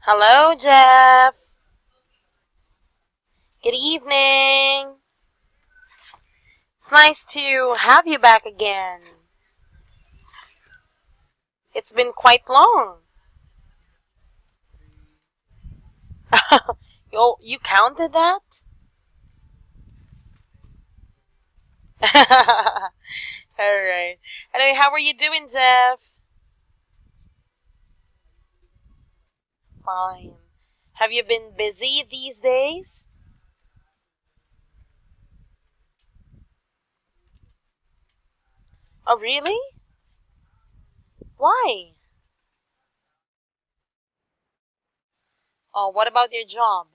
Hello, Jeff. Good evening. It's nice to have you back again. It's been quite long. You counted that? All right. Anyway, how are you doing, Jeff? Fine. Have you been busy these days? Oh, really? Why? Oh, what about your job?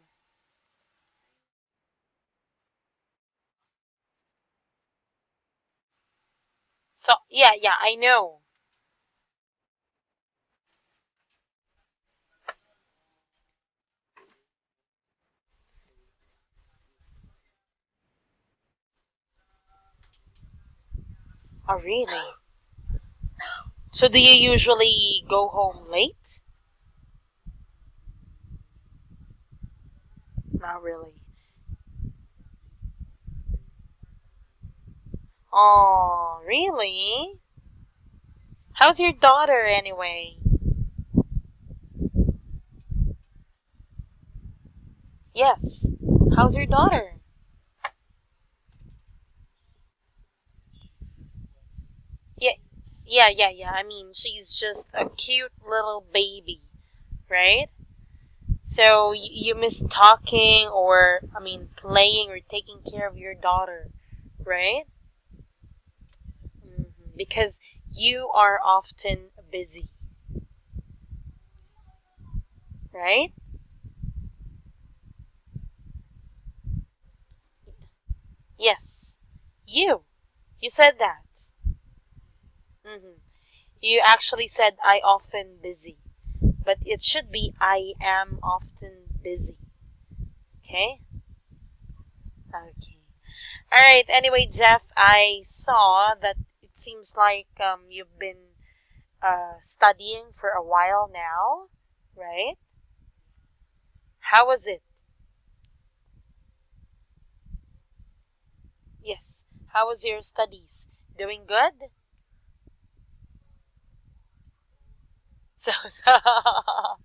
So, yeah, I know. Oh, really? So, do you usually go home late? Not really. Oh, really? How's your daughter anyway? Yes. How's your daughter? Yeah, yeah. I mean, she's just a cute little baby, right? So you miss talking or, I mean, playing or taking care of your daughter, right? Because you are often busy, right? Yes. You. You said that. hmm You actually said I often busy, but it should be I am often busy. Okay? Okay. All right. Anyway, Jeff, I saw that it seems like you've been studying for a while now, right? How was it? Yes. How was your studies? Doing good? So, all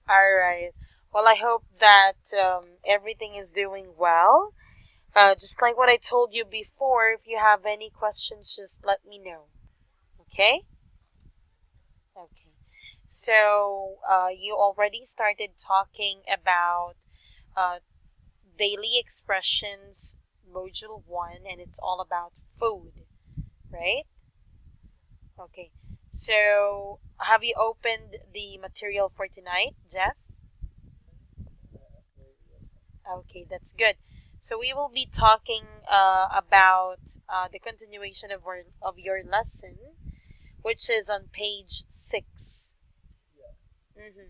right. Well, I hope that everything is doing well. Just like what I told you before, if you have any questions, just let me know. Okay? Okay. So, you already started talking about uh, daily expressions, module one, and it's all about food, right? Okay. So, have you opened the material for tonight, Jeff? Okay, that's good. So, we will be talking about the continuation of your lesson, which is on page 6. Mm-hmm.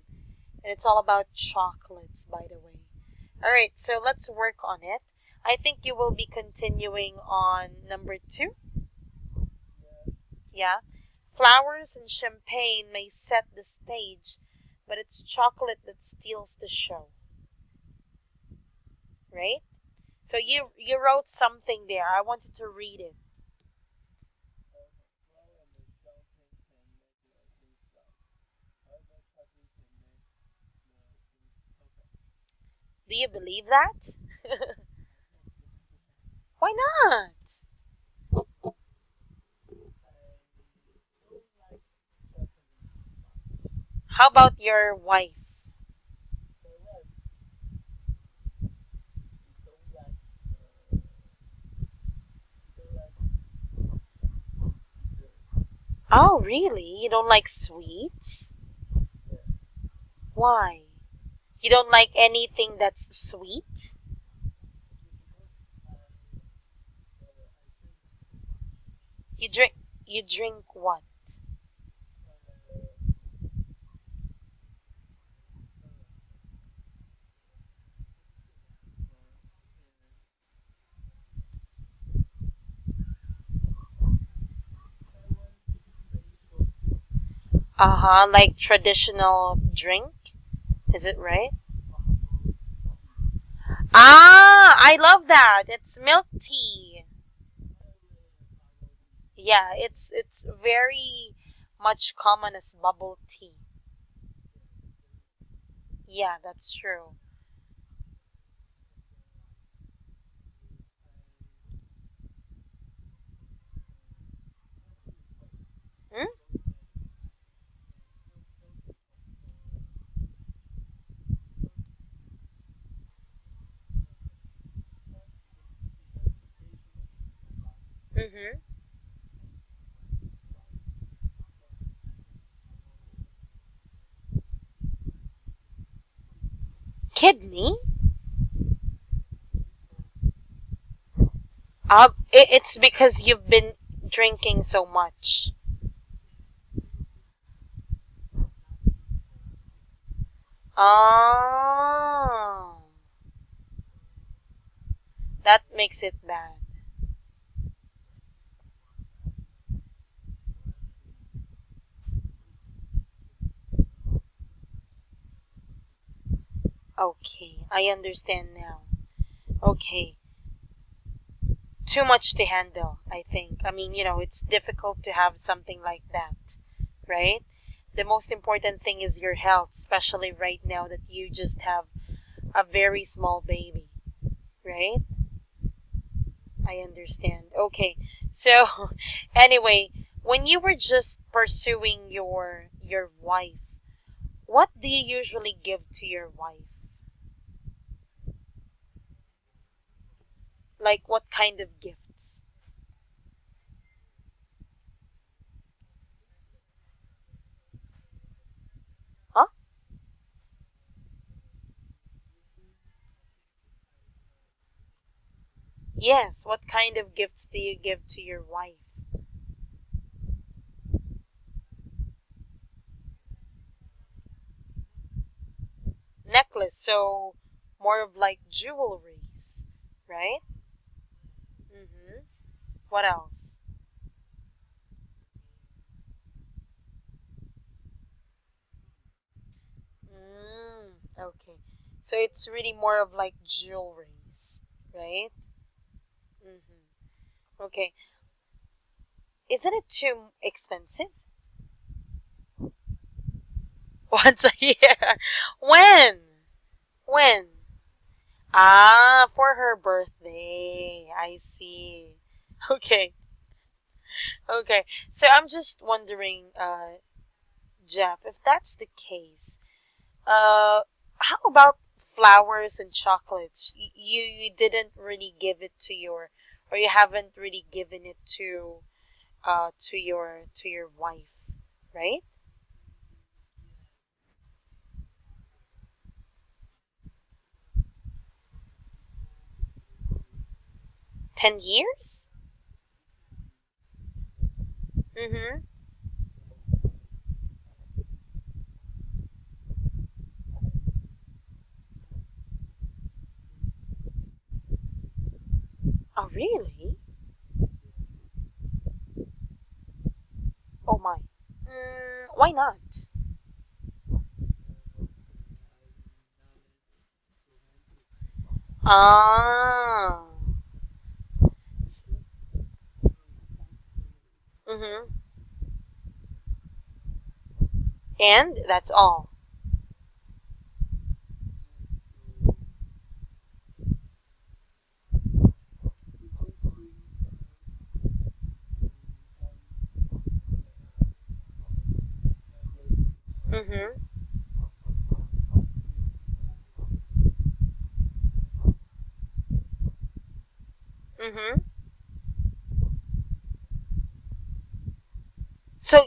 And it's all about chocolates, by the way. All right, so let's work on it. I think you will be continuing on number 2. Yeah. Flowers and champagne may set the stage, but it's chocolate that steals the show, right? So you wrote something there. I wanted to read it. Do you believe that? Why not? How about your wife? Oh, really? You don't like sweets? Why? You don't like anything that's sweet? You drink what? Uh-huh, like traditional drink? Is it right? Ah, I love that. It's milk tea. Yeah, it's very much common as bubble tea. Yeah, that's true. Mm? Mm-hmm. Kidney? It's because you've been drinking so much. Oh, that makes it bad. Okay, I understand now. Okay, too much to handle, I think. I mean, it's difficult to have something like that, right? The most important thing is your health, especially right now that you just have a very small baby, right? I understand. Okay. So, anyway, when you were just pursuing your wife, what do you usually give to your wife? Like what kind of gifts? Huh? Yes, what kind of gifts do you give to your wife? Necklace, so more of like jewelries, right? Mm-hmm. What else? Okay. So it's really more of like jewelries, right? Mm-hmm. Okay. Isn't it too expensive? Once a year. When? When? Ah, for her birthday. I see. Okay. Okay. So I'm just wondering, Jeff, if that's the case, how about flowers and chocolates? You didn't really give it to your, or you haven't really given it to your wife, right? 10 years? Mm-hmm. Oh, really? Oh my. Why not? Ah. Mm-hmm. And that's all. Mm-hmm. Mm-hmm. So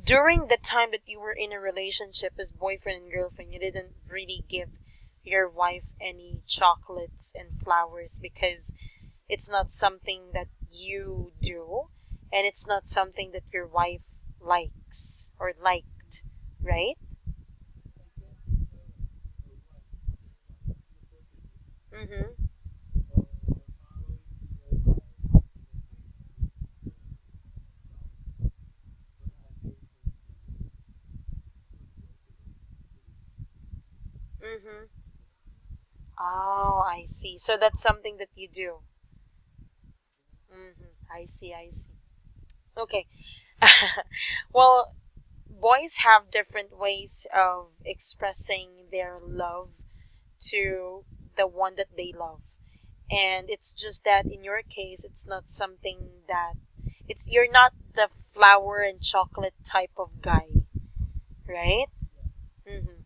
during the time that you were in a relationship as boyfriend and girlfriend, you didn't really give your wife any chocolates and flowers because it's not something that you do, and it's not something that your wife likes or liked, right? Mm-hmm. Mm-hmm. Oh, I see. So that's something that you do. Mm-hmm. I see, I see. Okay. Well, boys have different ways of expressing their love to the one that they love. And it's just that in your case, it's not something that it's you're not the flower and chocolate type of guy, right? Mm-hmm.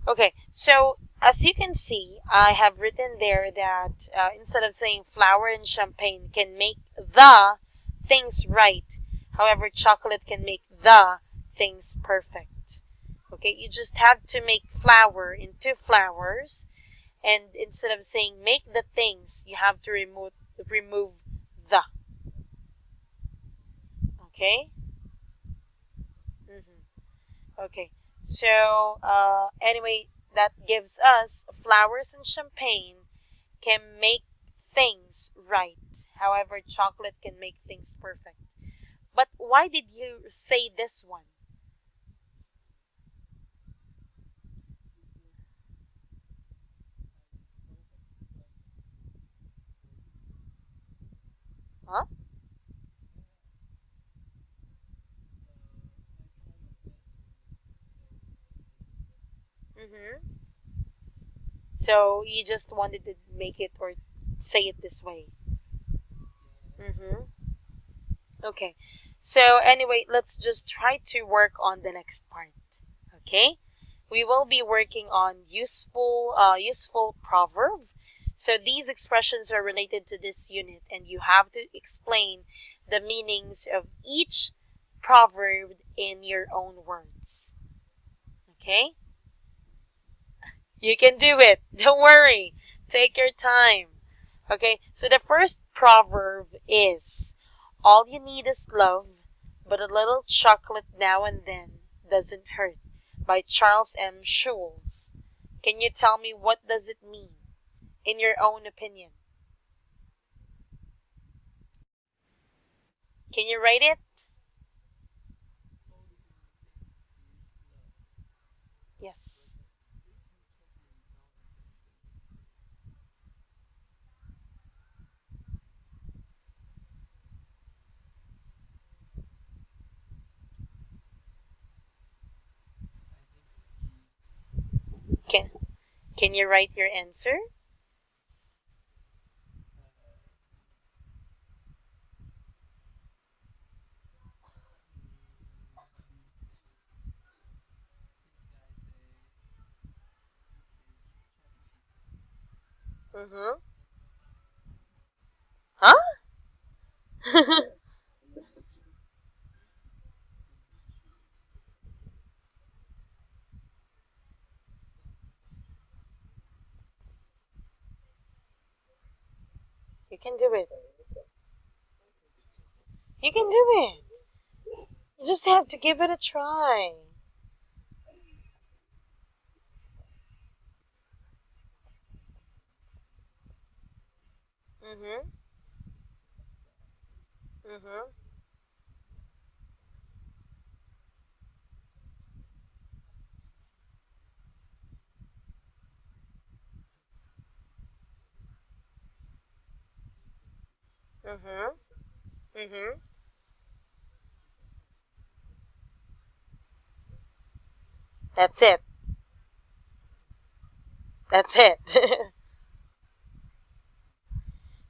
Okay, so as you can see, I have written there that instead of saying flour and champagne can make the things right, however, chocolate can make the things perfect. Okay, you just have to make flour into flowers, and instead of saying make the things, you have to remove the. Okay. Okay, so anyway, that gives us flowers and champagne can make things right. However, chocolate can make things perfect. But why did you say this one? Huh? Mm-hmm. So you just wanted to make it or say it this way. Mm-hmm. Okay. So anyway, let's just try to work on the next part. Okay? We will be working on useful proverb. So these expressions are related to this unit, and you have to explain the meanings of each proverb in your own words. Okay? You can do it. Don't worry. Take your time. Okay? So the first proverb is all you need is love, but a little chocolate now and then doesn't hurt, by Charles M. Schulz. Can you tell me what does it mean in your own opinion? Can you write it? Yes. Can can you write your answer? Mm-hmm. Huh? You can do it. You can do it. You just have to give it a try. Mm-hmm. Mm-hmm. Mm-hmm. Mm-hmm. That's it. That's it.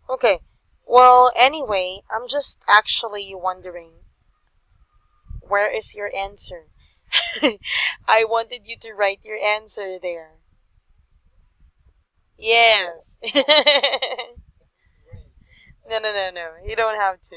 Okay. Well, anyway, I'm just actually wondering, where is your answer? I wanted you to write your answer there. Yes. No, no, no, no. You don't have to.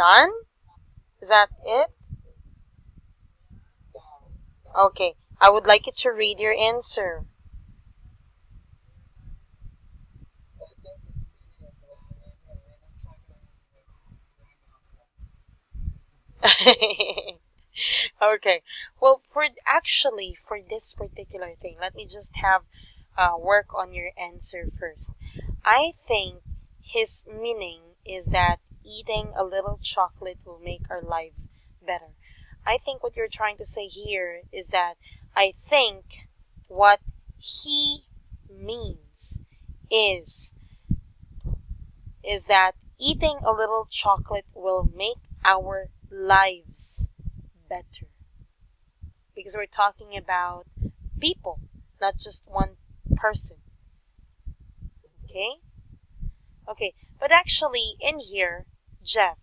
Done? Is that it? Okay. I would like you to read your answer. Okay. Well, for this particular thing, let me just have work on your answer first. I think his meaning is that eating a little chocolate will make our life better. I think what you're trying to say here is that I think what he means is is that eating a little chocolate will make our lives better, because we're talking about people, not just one person. Okay? Okay, but actually, in here, Jeff,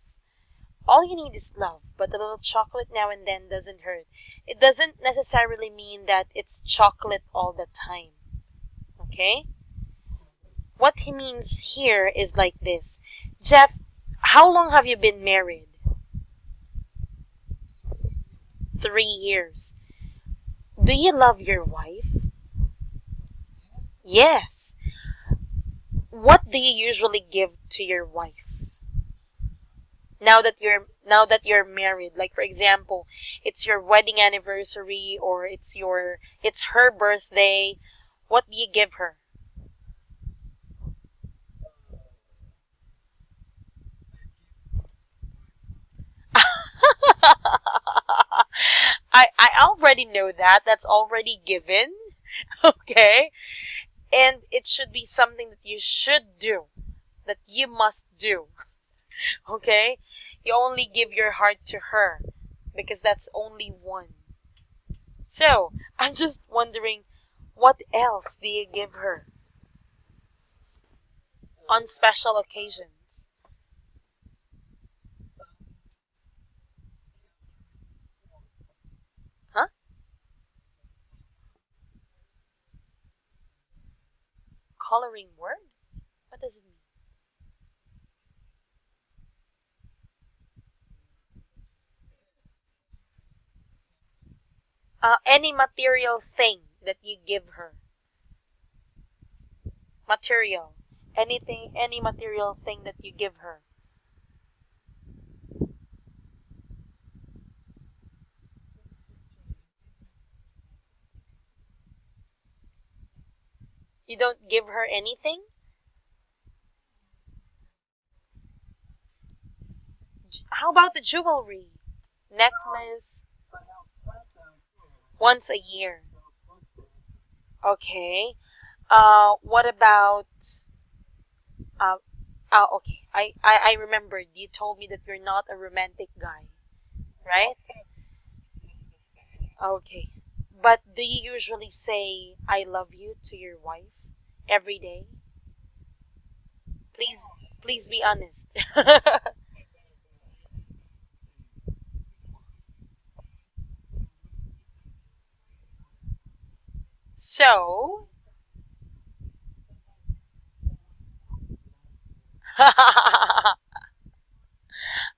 all you need is love, but a little chocolate now and then doesn't hurt. It doesn't necessarily mean that it's chocolate all the time. Okay? What he means here is like this. Jeff, how long have you been married? 3 years. Do you love your wife? Yes. What do you usually give to your wife? Now that you're married, like for example, it's your wedding anniversary or it's her birthday, what do you give her? I already know that. That's already given. Okay? And it should be something that you should do, that you must do. Okay? You only give your heart to her because that's only one. So, I'm just wondering, what else do you give her on special occasions? Huh? Coloring word? What does it mean? Any material thing that you give her. Material. Anything, any material thing that you give her. You don't give her anything? How about the jewelry? Necklace? Once a year. Okay. What about uh okay. I remembered you told me that you're not a romantic guy, right? Okay. But do you usually say I love you to your wife every day? Please please be honest. So,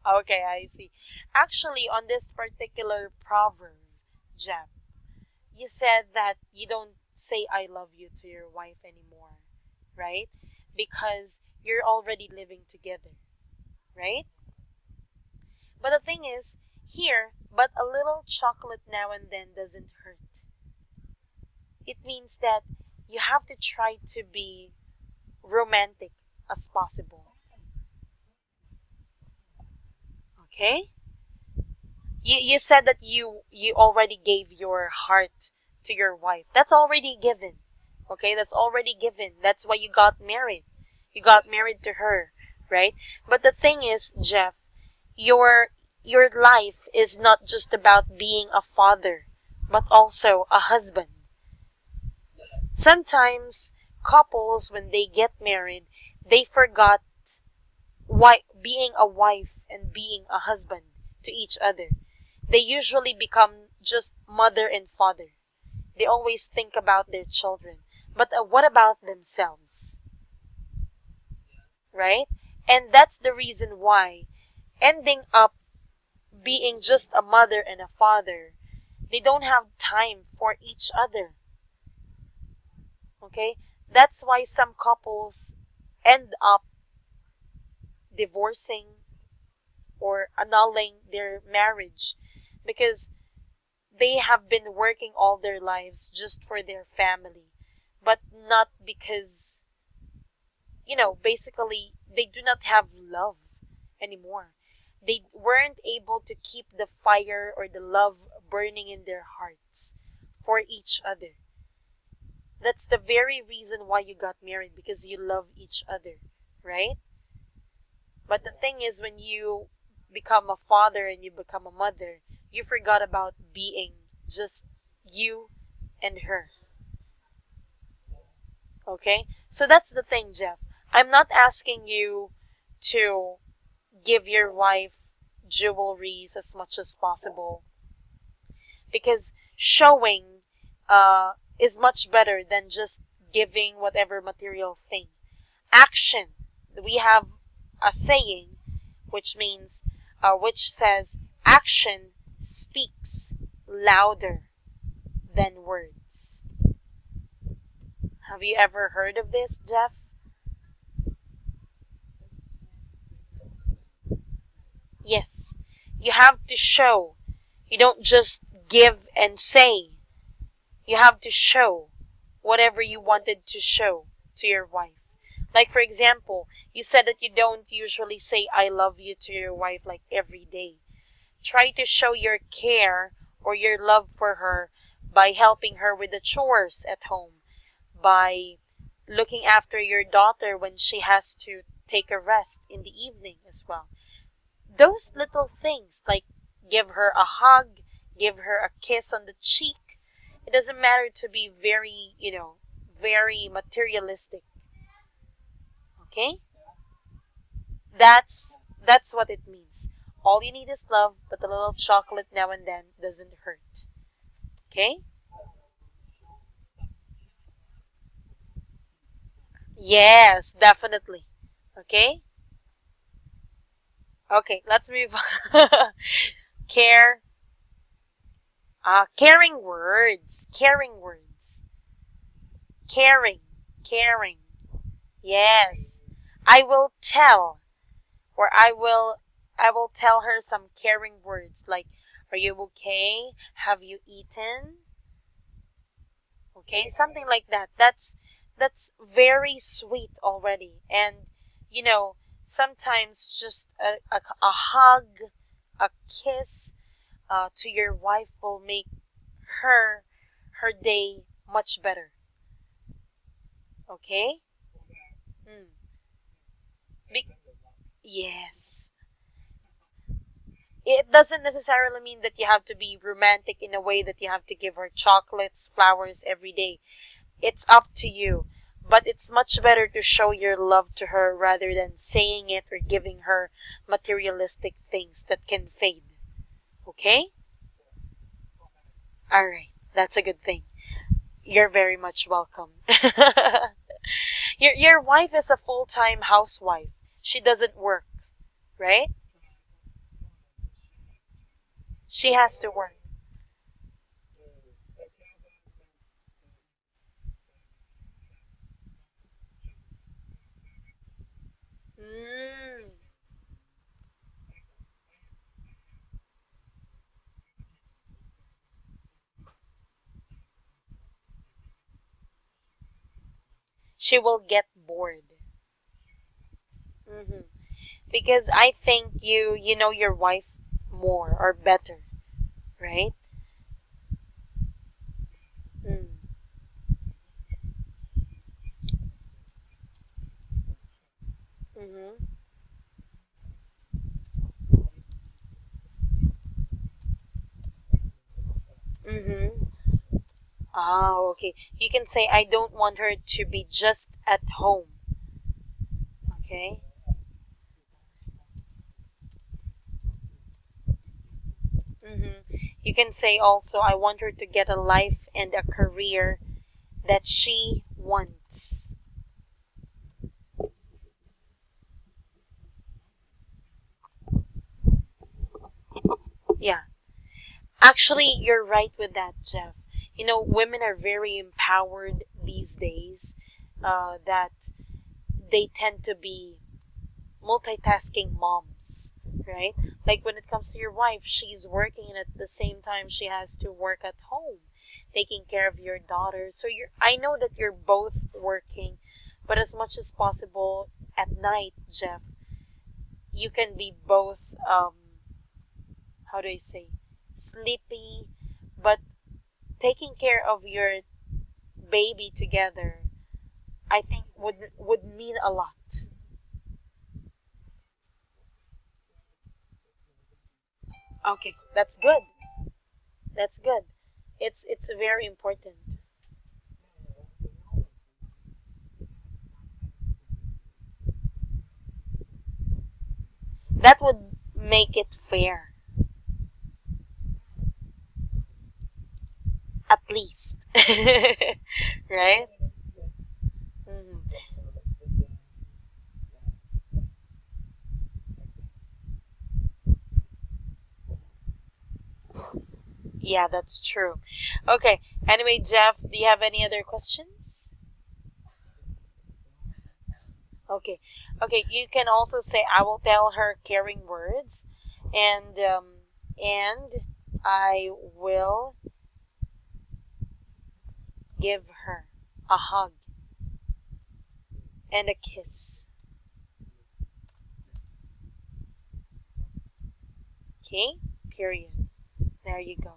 okay, I see. Actually, on this particular proverb, Jam, you said that you don't say I love you to your wife anymore, right? Because you're already living together, right? But the thing is, here, but a little chocolate now and then doesn't hurt. It means that you have to try to be romantic as possible, okay? You said that you already gave your heart to your wife. That's already given. Okay? That's already given. That's why you got married. You got married to her, right? But the thing is, Jeff, your your life is not just about being a father, but also a husband. Sometimes couples when they get married, they forgot why being a wife and being a husband to each other. They usually become just mother and father. They always think about their children. But what about themselves? Right? And that's the reason why ending up being just a mother and a father. They don't have time for each other. Okay? That's why some couples end up divorcing or annulling their marriage because they have been working all their lives just for their family, but not because, basically they do not have love anymore. They weren't able to keep the fire or the love burning in their hearts for each other. That's the very reason why you got married, because you love each other, right? But the thing is, when you become a father and you become a mother, you forgot about being just you and her. Okay? So that's the thing, Jeff. I'm not asking you to give your wife jewelries as much as possible, because showing is much better than just giving whatever material thing. Action. We have a saying which says, action speaks louder than words. Have you ever heard of this, Jeff? Yes. You have to show. You don't just give and say. You have to show whatever you wanted to show to your wife. Like, for example, you said that you don't usually say I love you to your wife like every day. Try to show your care or your love for her by helping her with the chores at home, by looking after your daughter when she has to take a rest in the evening as well. Those little things, like give her a hug, give her a kiss on the cheek. It doesn't matter to be very, very materialistic. Okay? That's what it means. All you need is love, but a little chocolate now and then doesn't hurt. Okay? Yes, definitely. Okay? Okay, let's move on. Care. Caring words. Caring words. Caring. Caring. Yes. I will tell, or I will tell her some caring words like, are you okay? Have you eaten? Okay, something like that. That's very sweet already. And sometimes just a hug, a kiss to your wife will make her her day much better. Okay? Mm. Be- yes. It doesn't necessarily mean that you have to be romantic in a way that you have to give her chocolates, flowers every day. It's up to you. But it's much better to show your love to her rather than saying it or giving her materialistic things that can fade. Okay? Alright, that's a good thing. You're very much welcome. Your wife is a full-time housewife. She doesn't work, right? She has to work. Mm. She will get bored. Hmm. Because I think you know your wife more or better, right? Mm. Mm-hmm. Mm-hmm. Okay. You can say I don't want her to be just at home. Okay. Mm-hmm. You can say also I want her to get a life and a career that she wants. Yeah. Actually, you're right with that, Jeff. You know, women are very empowered these days, that they tend to be multitasking moms, right? Like when it comes to your wife, she's working and at the same time she has to work at home, taking care of your daughter. So I know that you're both working, but as much as possible at night, Jeff, you can be both, how do I say, sleepy, but taking care of your baby together, I think would mean a lot. Okay, that's good. That's good. It's very important. That would make it fair, at least. Right? Mhm. Yeah, that's true. Okay. Anyway, Jeff, do you have any other questions? Okay. Okay, you can also say I will tell her caring words, and I will give her a hug and a kiss. Okay? Period. There you go.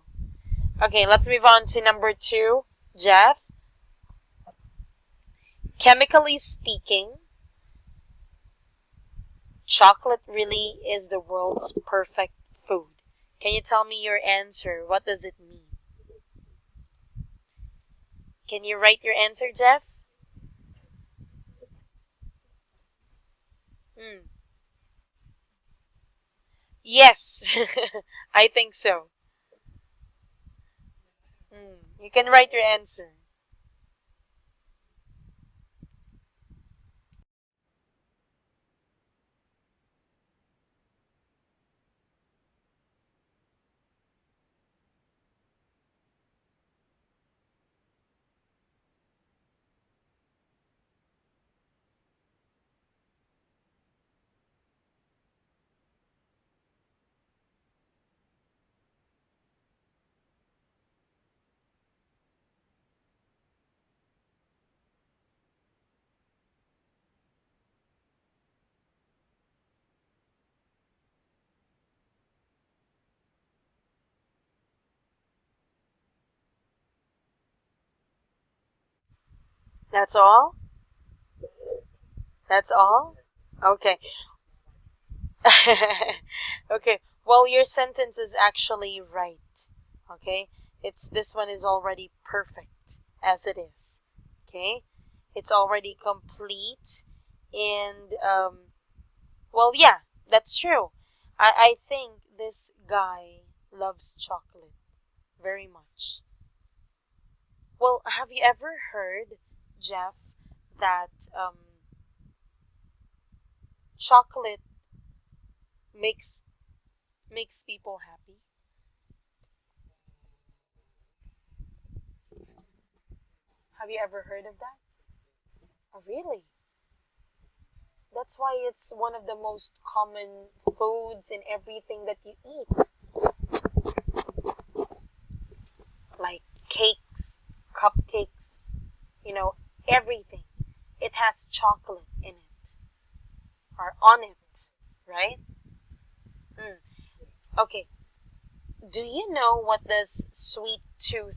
Okay, let's move on to number two. Jeff, chemically speaking, chocolate really is the world's perfect food. Can you tell me your answer? What does it mean? Can you write your answer, Jeff? Mm. Yes, I think so. You can write your answer. That's all? That's all? Okay. Okay. Well, your sentence is actually right. Okay? It's this one is already perfect as it is. Okay? It's already complete and well, yeah, that's true. I think this guy loves chocolate very much. Well, have you ever heard, Jeff, that chocolate makes makes people happy? Have you ever heard of that? Oh, really? That's why it's one of the most common foods in everything that you eat, like cakes, cupcakes, you know, everything. It has chocolate in it or on it, right? Mm. Okay. Do you know what does sweet tooth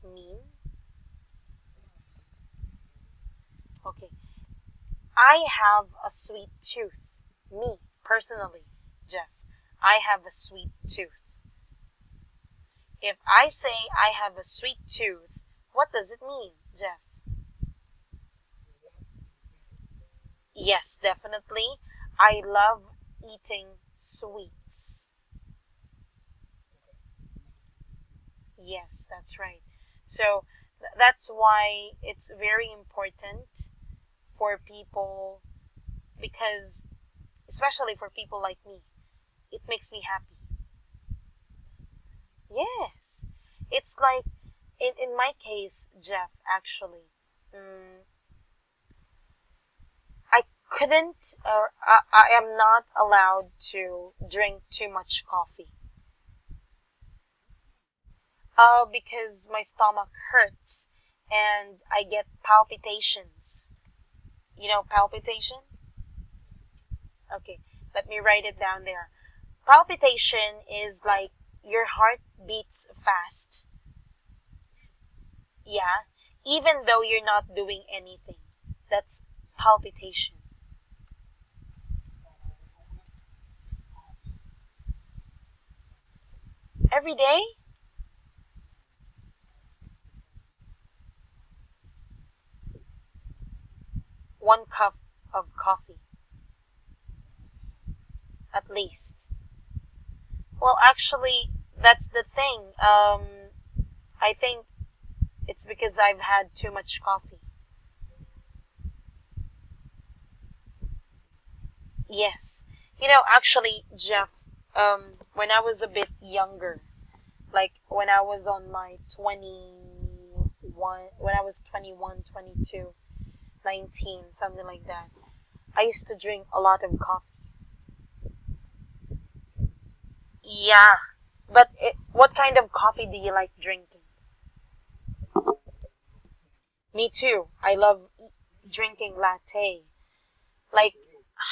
mean? Okay. I have a sweet tooth. Me, personally, Jeff. I have a sweet tooth. If I say I have a sweet tooth, what does it mean, Jeff? Yes, definitely. I love eating sweets. Yes, that's right. So that's why it's very important for people, because especially for people like me, it makes me happy. Yes. It's like, in my case, Jeff, actually, mm, I couldn't, or I am not allowed to drink too much coffee. Because my stomach hurts and I get palpitations. You know palpitation? Okay, let me write it down there. Palpitation is like your heart beats fast. Yeah, even though you're not doing anything. That's palpitation. Every day, 1 cup of coffee, at least. Well, actually, that's the thing. I think it's because I've had too much coffee. Yes. Actually, Jeff, when I was a bit younger, like when I was on my 21, when I was 21, 22, 19, something like that, I used to drink a lot of coffee. Yeah. But what kind of coffee do you like drinking? Me too. I love drinking latte. Like,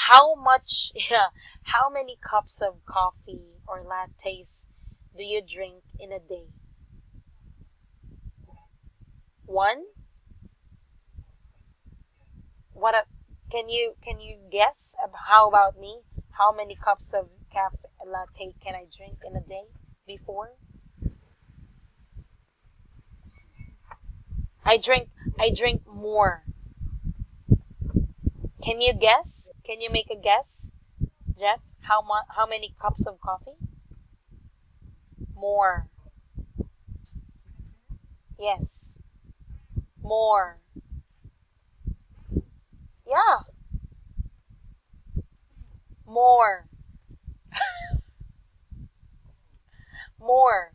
how much, yeah, how many cups of coffee or lattes do you drink in a day? One? What a, can you guess? How about me? How many cups of cafe latte can I drink in a day before? I drink I drink more. Can you guess? Can you make a guess, Jeff? How many cups of coffee? More. Yes. More. Yeah, more. More.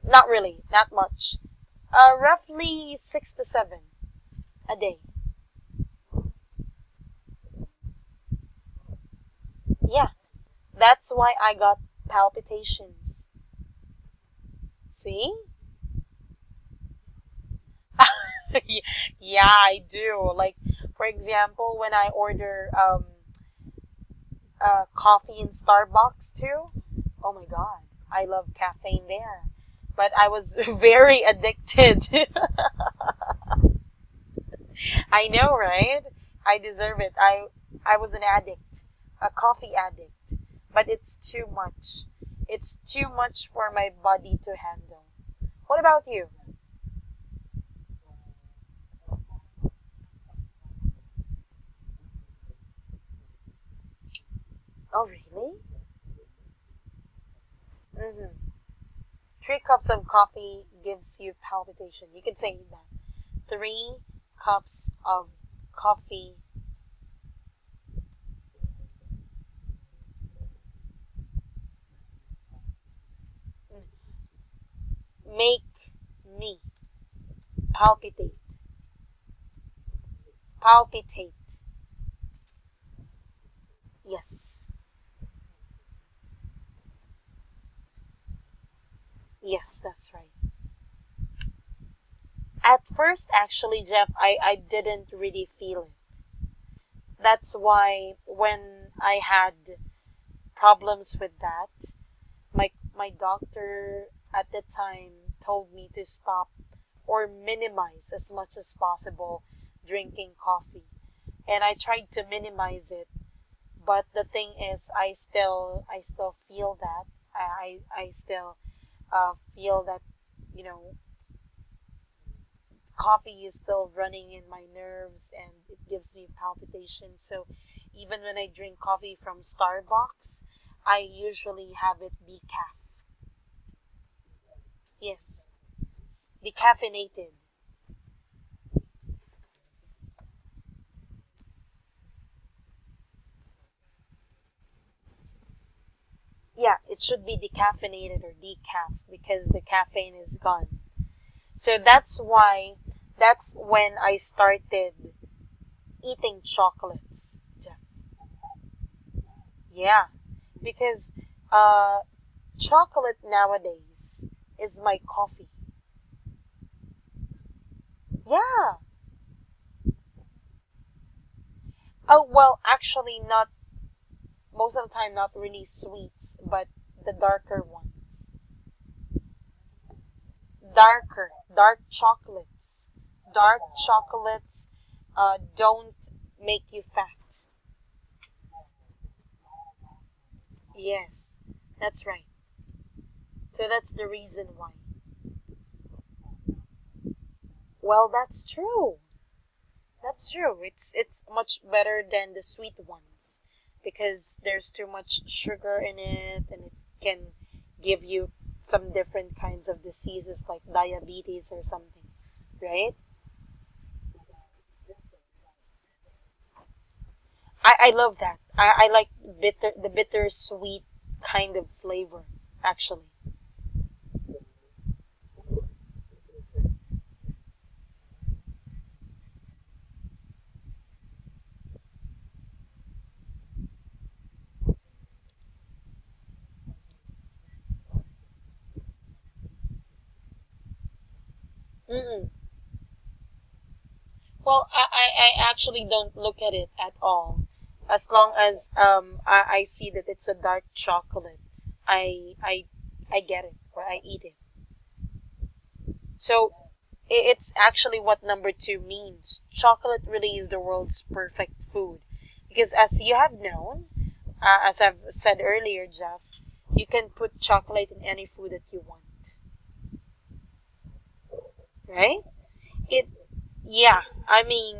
Not really, not much. Roughly 6 to 7 a day. Yeah, that's why I got palpitations. See? Yeah, I do. Like, for example, when I order coffee in Starbucks too. Oh my God, I love caffeine there. But I was very addicted. I know, right? I deserve it. I was an addict, a coffee addict. But it's too much. It's too much for my body to handle. What about you? Oh, really? 3 cups of coffee gives you palpitation. You could say that. 3 cups of coffee make me palpitate. Palpitate. Yes. Yes, that's right. At first, actually, Jeff, I didn't really feel it. That's why when I had problems with that, my doctor at the time told me to stop or minimize as much as possible drinking coffee. And I tried to minimize it, but the thing is I still feel that. I still feel that, you know, coffee is still running in my nerves and it gives me palpitations. So even when I drink coffee from Starbucks, I usually have it decaf. Yes, decaffeinated. Yeah, it should be decaffeinated or decaf because the caffeine is gone. So that's when I started eating chocolates. Jeff. Yeah, because uh, chocolate nowadays is my coffee. Yeah. Oh, well, actually, not most of the time, not really sweets, but the darker ones. Dark chocolates. Dark chocolates don't make you fat. Yes, that's right. So that's the reason why. Well, that's true. That's true. It's much better than the sweet ones because there's too much sugar in it and it can give you some different kinds of diseases like diabetes or something, right? I love that. I like the bittersweet kind of flavor, actually. Mm-mm. Well, I actually don't look at it at all. As long as I see that it's a dark chocolate, I I I get it or I eat it. So it's actually what number two means. Chocolate really is the world's perfect food. Because as you have known, as I've said earlier, Jeff, you can put chocolate in any food that you want, right? It, yeah, I mean,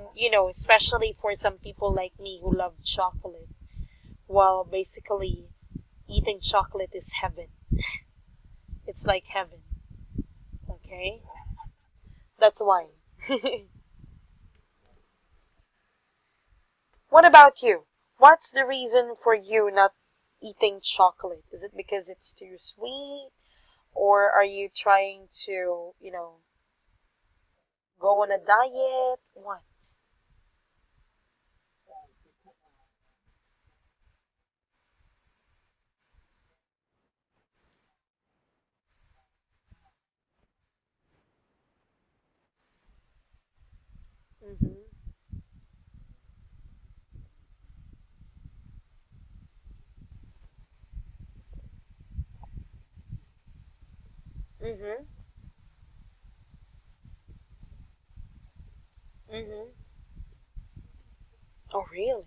especially for some people like me who love chocolate. Well, basically, eating chocolate is heaven. It's like heaven, okay? That's why. What about you? What's the reason for you not eating chocolate? Is it because it's too sweet? Or are you trying to, go on a diet? What? Mm-hmm. Mm-hmm. Mm-hmm. Oh, really?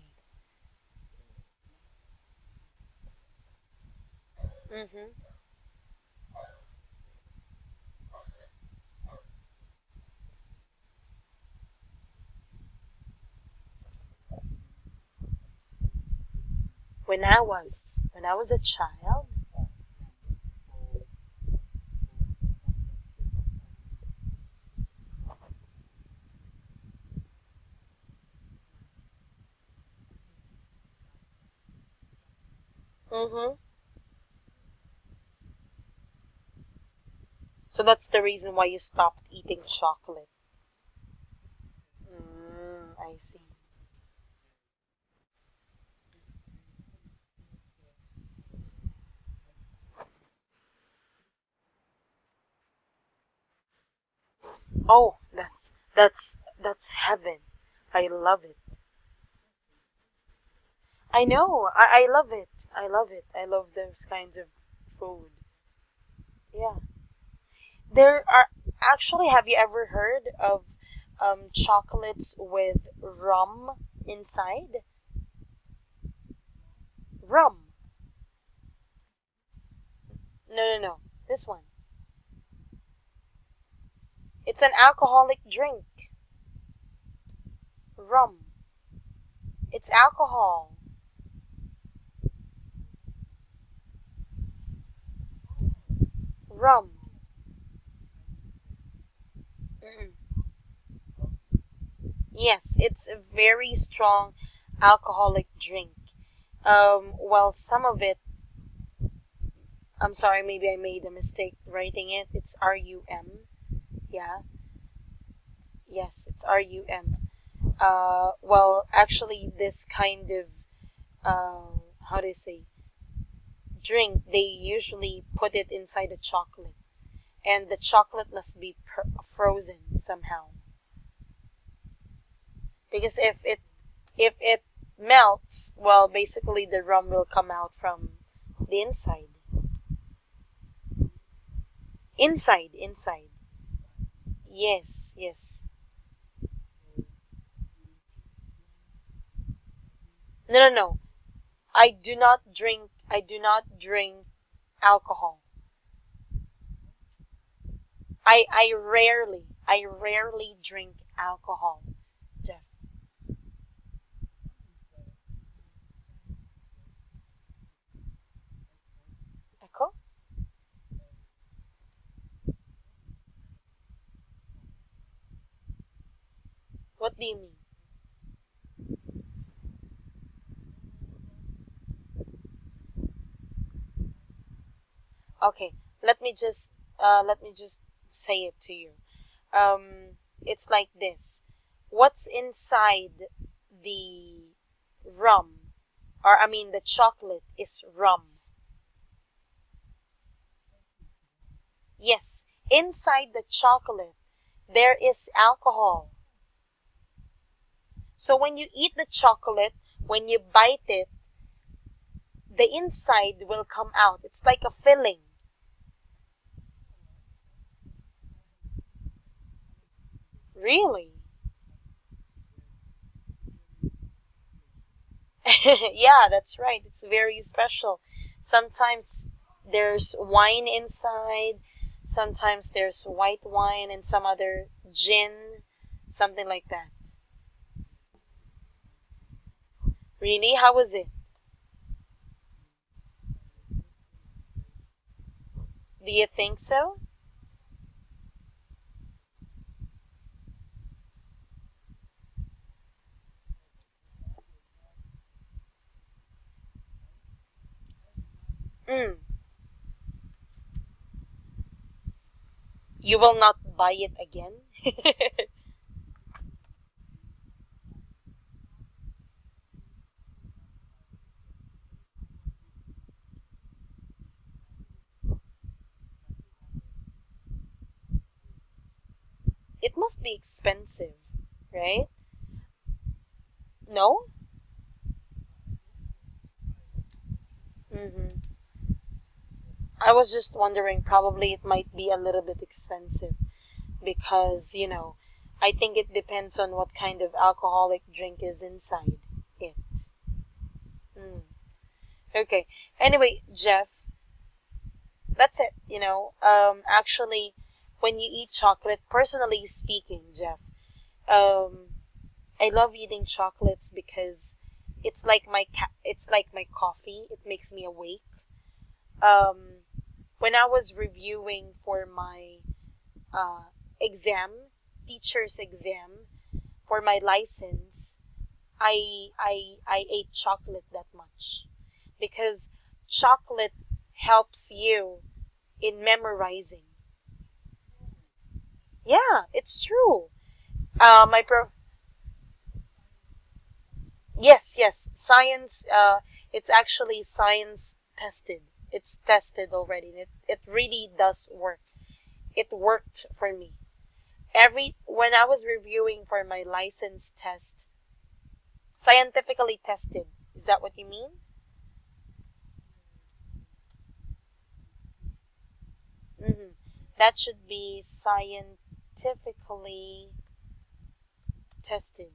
Mm-hmm. When I was a child. Mm-hmm. So that's the reason why you stopped eating chocolate. I see. Oh, that's heaven. I love it. I know. I love it. I love it. I love those kinds of food. Yeah. There are actually, have you ever heard of chocolates with rum inside? Rum. No, no, no. This one. It's an alcoholic drink. Rum. It's alcohol. Rum. Mm-mm. Yes, it's a very strong alcoholic drink. Well, some of it I'm sorry, maybe I made a mistake writing it. It's RUM. Yeah, yes, it's RUM. Well, actually, this kind of, uh, how do you say, drink, they usually put it inside a chocolate. And the chocolate must be frozen somehow. Because if it melts, well, basically the rum will come out from the inside. Inside. Yes, yes. No, no, no. I do not drink alcohol. I rarely drink alcohol, Jeff. Echo? What do you mean? Okay, let me just say it to you. It's like this. What's inside the rum, or I mean the chocolate, is rum. Yes, inside the chocolate there is alcohol. So when you eat the chocolate, when you bite it, the inside will come out. It's like a filling. Really? Yeah, that's right. It's very special. Sometimes there's wine inside, sometimes there's white wine and some other gin, something like that. Really? How was it? Do you think so? Mm. You will not buy it again? It must be expensive, right? No? Mm-hmm. I was just wondering, probably it might be a little bit expensive because, I think it depends on what kind of alcoholic drink is inside it. Mm. Okay. Anyway, Jeff, that's it. Actually, when you eat chocolate, personally speaking, Jeff, um, I love eating chocolates because it's like my coffee. It makes me awake. Um, when I was reviewing for my uh, exam, teacher's exam for my license, I ate chocolate that much because chocolate helps you in memorizing. Yeah, it's true. My pro Yes, yes, science. It's actually science tested. It's tested already. And it really does work. It worked for me. When I was reviewing for my license test, scientifically tested. Is that what you mean? Hmm. That should be scientifically tested.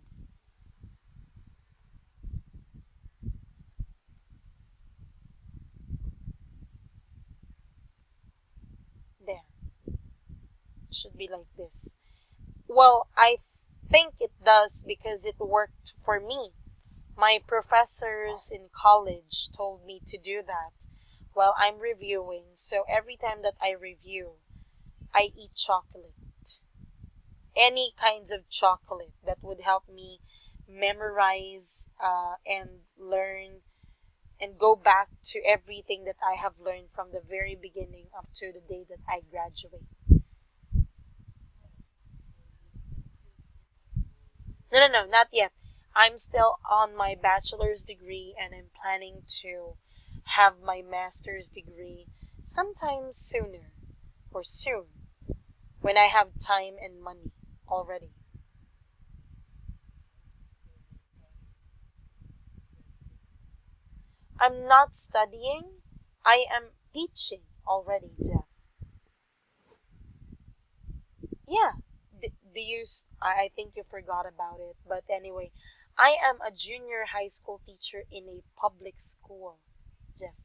There. Should be like this. Well, I think it does because it worked for me. My professors in college told me to do that while I'm reviewing. So every time that I review, I eat chocolate. Any kinds of chocolate that would help me memorize and learn and go back to everything that I have learned from the very beginning up to the day that I graduate. No, no, no, not yet. I'm still on my bachelor's degree and I'm planning to have my master's degree sometime sooner or soon when I have time and money already. I'm not studying, I am teaching already, Jeff. Yeah, do you, I think you forgot about it, but anyway, I am a junior high school teacher in a public school, Jeff.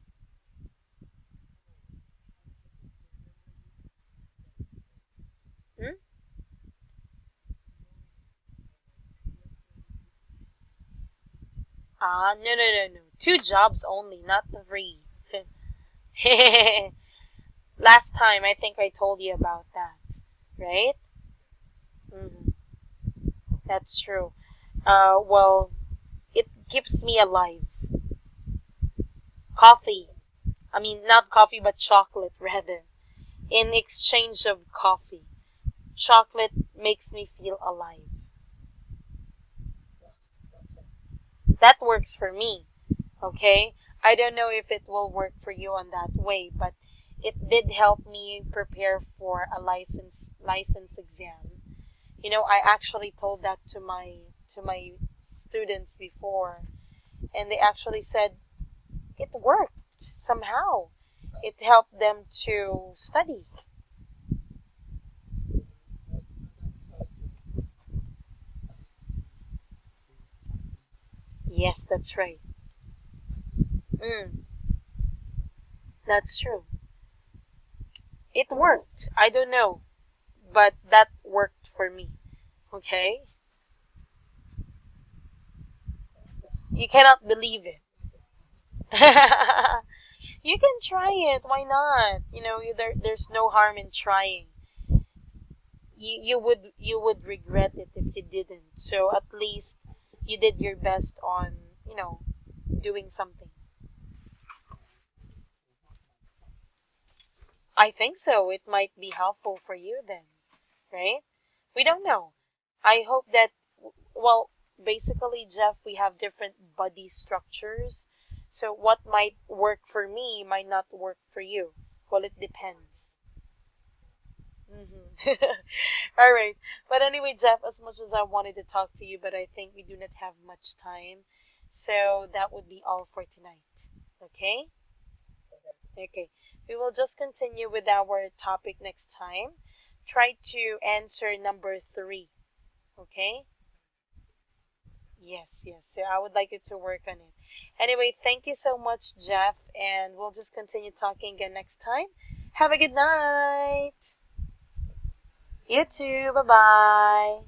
Hmm? Ah, no, no, no, no. Two jobs only, not three. Last time, I think I told you about that, right? Hmm. That's true. Well, it keeps me alive. Coffee. I mean, not coffee, but chocolate, rather. In exchange of coffee, chocolate makes me feel alive. That works for me, okay? I don't know if it will work for you on that way, but it did help me prepare for a license exam. You know, I actually told that to my students before, and they actually said it worked somehow. It helped them to study. Yes, that's right. Mm, that's true. It worked. I don't know, but that worked for me. Okay? You cannot believe it. You can try it. Why not? You know, there's no harm in trying. You would regret it if you didn't. So at least you did your best on, doing something. I think so. It might be helpful for you then, right? We don't know. I hope that, well, basically, Jeff, we have different body structures. So what might work for me might not work for you. Well, it depends. Hmm. All right. But anyway, Jeff, as much as I wanted to talk to you, but I think we do not have much time. So that would be all for tonight. Okay? Okay. We will just continue with our topic next time. Try to answer number three. Okay? Yes, yes. So I would like you to work on it. Anyway, thank you so much, Jeff, and we'll just continue talking again next time. Have a good night. You too. Bye bye.